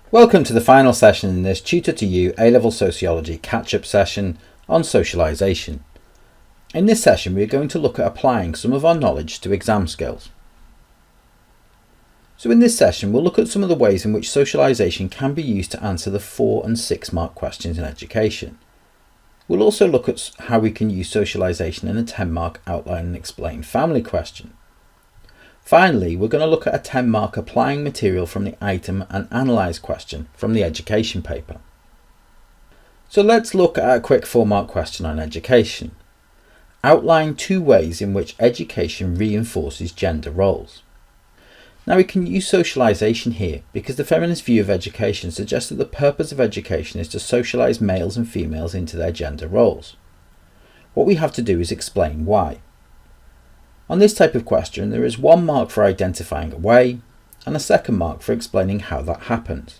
Welcome to the final session in this Tutor to You A Level Sociology catch-up session on socialisation. In this session we are going to look at applying some of our knowledge to exam skills. So in this session we'll look at some of the ways in which socialisation can be used to answer the 4 and 6 mark questions in education. We'll also look at how we can use socialisation in a 10 mark outline and explain family question. Finally, we're going to look at a 10 mark applying material from the item and analyse question from the education paper. So let's look at a quick 4 mark question on education. Outline 2 ways in which education reinforces gender roles. Now we can use socialisation here because the feminist view of education suggests that the purpose of education is to socialise males and females into their gender roles. What we have to do is explain why. On this type of question, there is 1 mark for identifying a way and a 2nd mark for explaining how that happens.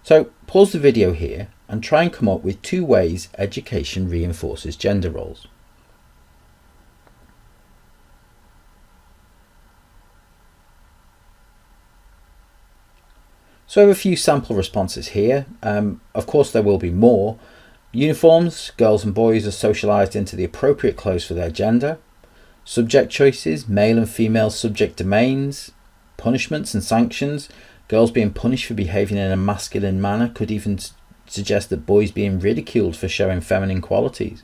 So pause the video here and try and come up with 2 ways education reinforces gender roles. So I have a few sample responses here. Of course there will be more. Uniforms, girls and boys are socialised into the appropriate clothes for their gender. Subject choices, male and female subject domains. Punishments and sanctions, girls being punished for behaving in a masculine manner could even suggest that boys being ridiculed for showing feminine qualities.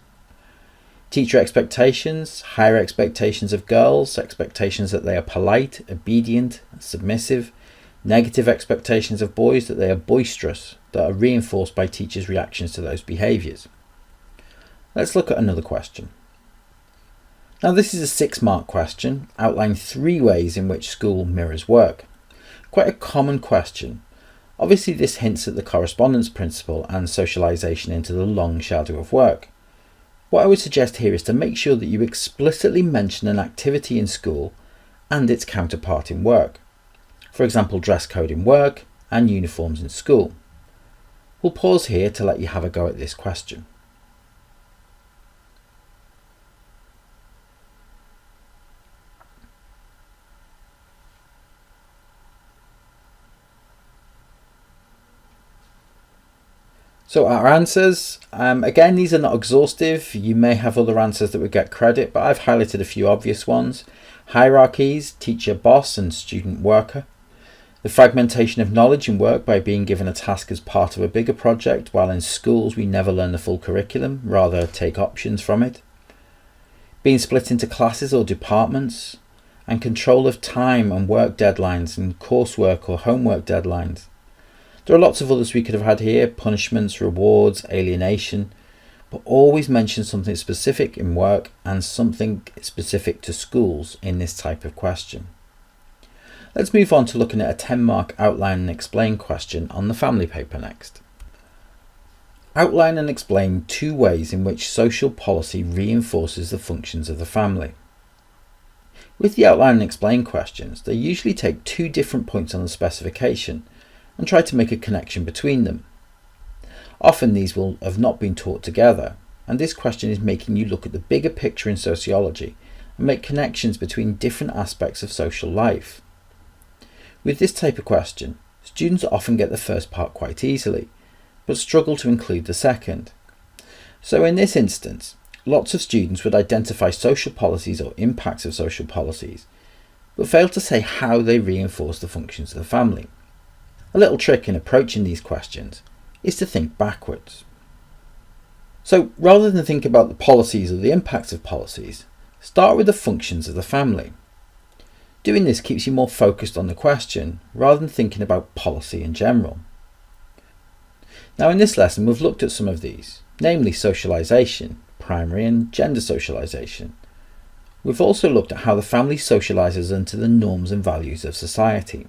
Teacher expectations, higher expectations of girls, expectations that they are polite, obedient, submissive. Negative expectations of boys that they are boisterous, that are reinforced by teachers' reactions to those behaviours. Let's look at another question. Now this is a 6 mark question, outline 3 ways in which school mirrors work. Quite a common question. Obviously this hints at the correspondence principle and socialisation into the long shadow of work. What I would suggest here is to make sure that you explicitly mention an activity in school and its counterpart in work. For example, dress code in work and uniforms in school. We'll pause here to let you have a go at this question. So our answers, again these are not exhaustive, you may have other answers that would get credit, but I've highlighted a few obvious ones. Hierarchies, teacher boss and student worker. The fragmentation of knowledge in work by being given a task as part of a bigger project, while in schools we never learn the full curriculum, rather take options from it. Being split into classes or departments, and control of time and work deadlines and coursework or homework deadlines. There are lots of others we could have had here, punishments, rewards, alienation, but always mention something specific in work and something specific to schools in this type of question. Let's move on to looking at a 10 mark outline and explain question on the family paper next. Outline and explain 2 ways in which social policy reinforces the functions of the family. With the outline and explain questions, they usually take 2 different points on the specification and try to make a connection between them. Often these will have not been taught together, and this question is making you look at the bigger picture in sociology and make connections between different aspects of social life. With this type of question, students often get the first part quite easily, but struggle to include the second. So in this instance, lots of students would identify social policies or impacts of social policies, but fail to say how they reinforce the functions of the family. A little trick in approaching these questions is to think backwards. So rather than think about the policies or the impacts of policies, start with the functions of the family. Doing this keeps you more focused on the question rather than thinking about policy in general. Now in this lesson we've looked at some of these, namely socialisation, primary and gender socialisation. We've also looked at how the family socialises into the norms and values of society.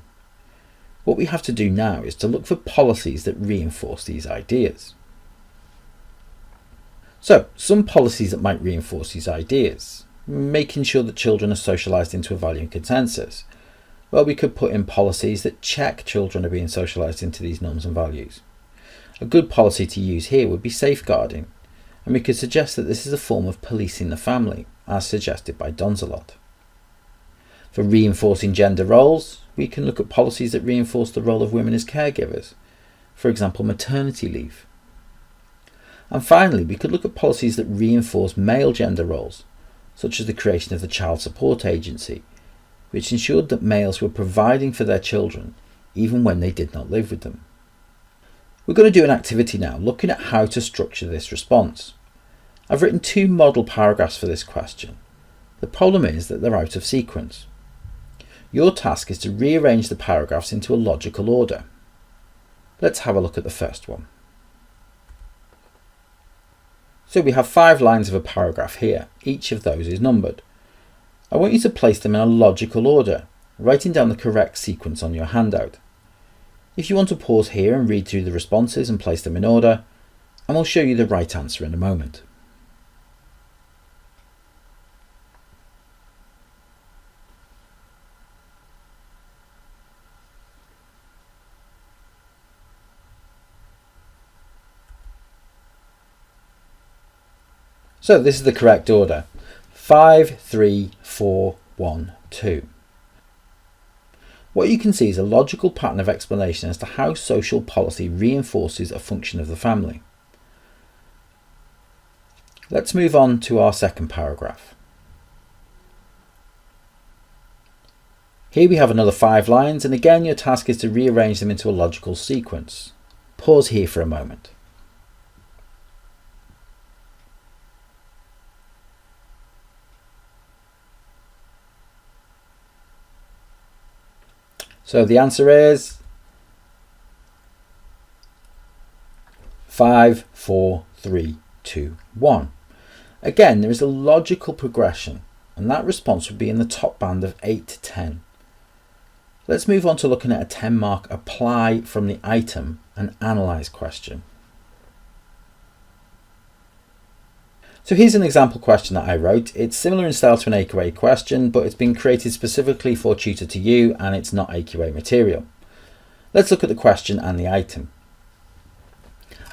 What we have to do now is to look for policies that reinforce these ideas. So, some policies that might reinforce these ideas. Making sure that children are socialised into a value and consensus. Well, we could put in policies that check children are being socialised into these norms and values. A good policy to use here would be safeguarding, and we could suggest that this is a form of policing the family, as suggested by Donzelot. For reinforcing gender roles, we can look at policies that reinforce the role of women as caregivers, for example maternity leave. And finally, we could look at policies that reinforce male gender roles, such as the creation of the Child Support Agency, which ensured that males were providing for their children even when they did not live with them. We're going to do an activity now looking at how to structure this response. I've written 2 model paragraphs for this question. The problem is that they're out of sequence. Your task is to rearrange the paragraphs into a logical order. Let's have a look at the first one. So we have 5 lines of a paragraph here. Each of those is numbered. I want you to place them in a logical order, writing down the correct sequence on your handout. If you want to pause here and read through the responses and place them in order, and we'll show you the right answer in a moment. So this is the correct order. 5, 3, 4, 1, 2. What you can see is a logical pattern of explanation as to how social policy reinforces a function of the family. Let's move on to our second paragraph. Here we have another 5 lines, and again your task is to rearrange them into a logical sequence. Pause here for a moment. So the answer is 5, 4, 3, 2, 1. Again, there is a logical progression, and that response would be in the top band of 8 to 10. Let's move on to looking at a 10-mark apply from the item and analyse question. So here's an example question that I wrote. It's similar in style to an AQA question, but it's been created specifically for Tutor to You and it's not AQA material. Let's look at the question and the item.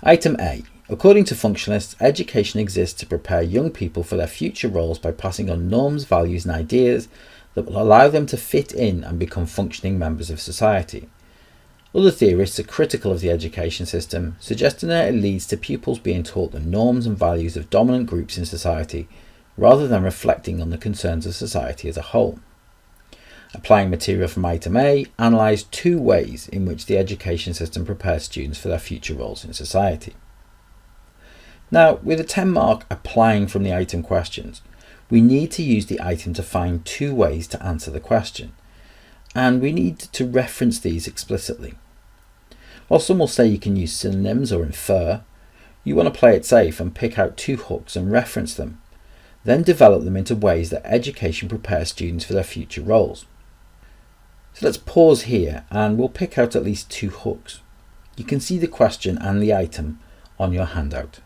Item A. According to functionalists, education exists to prepare young people for their future roles by passing on norms, values and ideas that will allow them to fit in and become functioning members of society. Other theorists are critical of the education system, suggesting that it leads to pupils being taught the norms and values of dominant groups in society, rather than reflecting on the concerns of society as a whole. Applying material from item A, analyse 2 ways in which the education system prepares students for their future roles in society. Now, with a 10-mark applying from the item questions, we need to use the item to find 2 ways to answer the question, and we need to reference these explicitly. While some will say you can use synonyms or infer, you want to play it safe and pick out 2 hooks and reference them, then develop them into ways that education prepares students for their future roles. So let's pause here and we'll pick out at least 2 hooks. You can see the question and the item on your handout.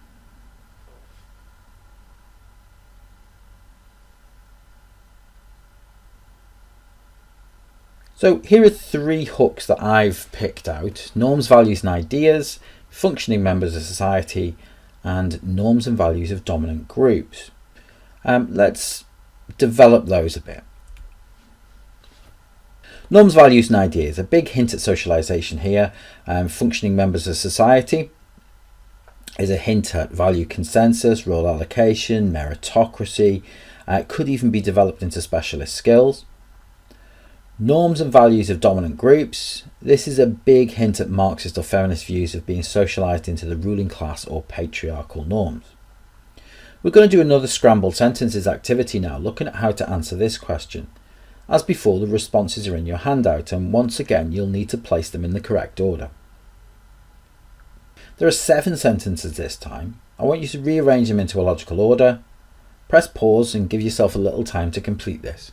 So here are 3 hooks that I've picked out: norms, values and ideas, functioning members of society, and norms and values of dominant groups. Let's develop those a bit. Norms, values and ideas, a big hint at socialisation here. Functioning members of society is a hint at value consensus, role allocation, meritocracy. It could even be developed into specialist skills. Norms and values of dominant groups. This is a big hint at Marxist or feminist views of being socialised into the ruling class or patriarchal norms. We're going to do another scrambled sentences activity now, looking at how to answer this question. As before, the responses are in your handout, and once again you'll need to place them in the correct order. There are 7 sentences this time. I want you to rearrange them into a logical order. Press pause and give yourself a little time to complete this.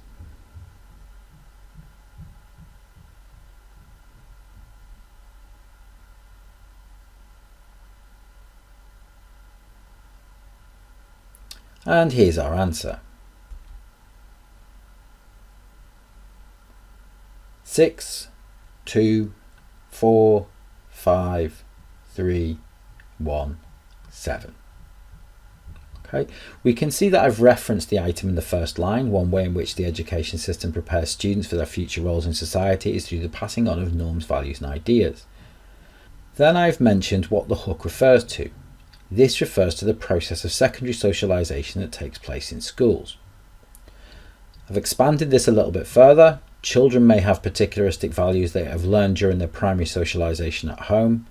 And here's our answer. 6, 2, 4, 5, 3, 1, 7. Okay, we can see that I've referenced the item in the first line. One way in which the education system prepares students for their future roles in society is through the passing on of norms, values and ideas. Then I've mentioned what the hook refers to. This refers to the process of secondary socialisation that takes place in schools. I've expanded this a little bit further. Children may have particularistic values they have learned during their primary socialisation at home.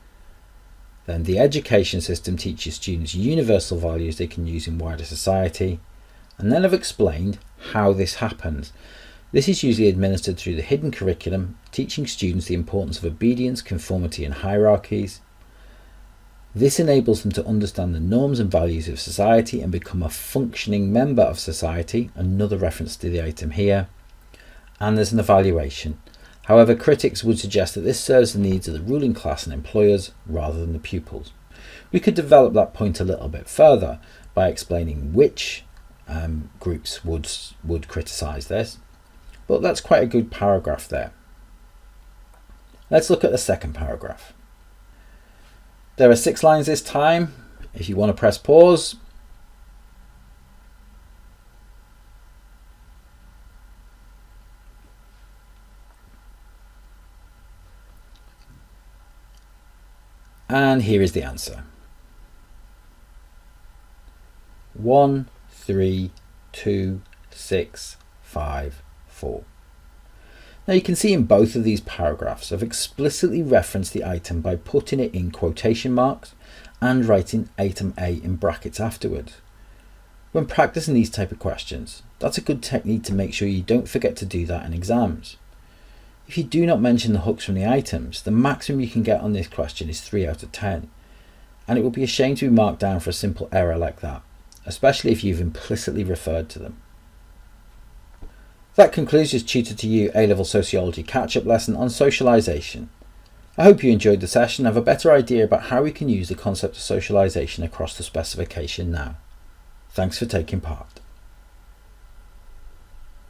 Then the education system teaches students universal values they can use in wider society. And then I've explained how this happens. This is usually administered through the hidden curriculum, teaching students the importance of obedience, conformity and hierarchies. This enables them to understand the norms and values of society and become a functioning member of society, another reference to the item here. And there's an evaluation. However, critics would suggest that this serves the needs of the ruling class and employers rather than the pupils. We could develop that point a little bit further by explaining which groups would criticise this, but that's quite a good paragraph there. Let's look at the second paragraph. There are 6 lines this time. If you want to press pause. And here is the answer. 1, 3, 2, 6, 5, 4. Now you can see in both of these paragraphs I've explicitly referenced the item by putting it in quotation marks and writing item A in brackets afterwards. When practicing these type of questions, that's a good technique to make sure you don't forget to do that in exams. If you do not mention the hooks from the items, the maximum you can get on this question is 3 out of 10, and it will be a shame to be marked down for a simple error like that, especially if you've implicitly referred to them. That concludes this Tutor to You A-Level Sociology catch-up lesson on socialisation. I hope you enjoyed the session and have a better idea about how we can use the concept of socialisation across the specification now. Thanks for taking part.